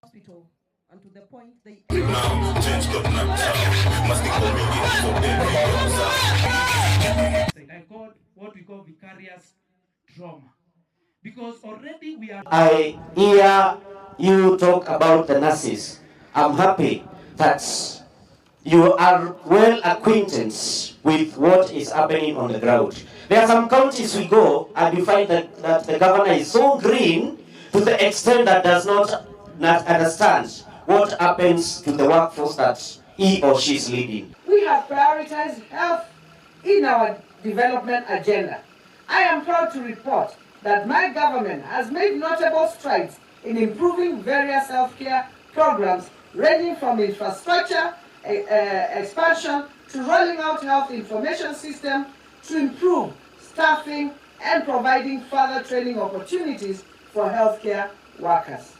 Hospital, and to the point they I called what we call vicarious trauma, because already we are. I hear you talk about the nurses. I'm happy that you are well acquainted with what is happening on the ground. There are some counties we go and you find that the governor is so green to the extent that does not understand what happens to the workforce that he or she is leading. We have prioritized health in our development agenda. I am proud to report that my government has made notable strides in improving various healthcare programs ranging from infrastructure expansion to rolling out health information system to improve staffing and providing further training opportunities for healthcare workers.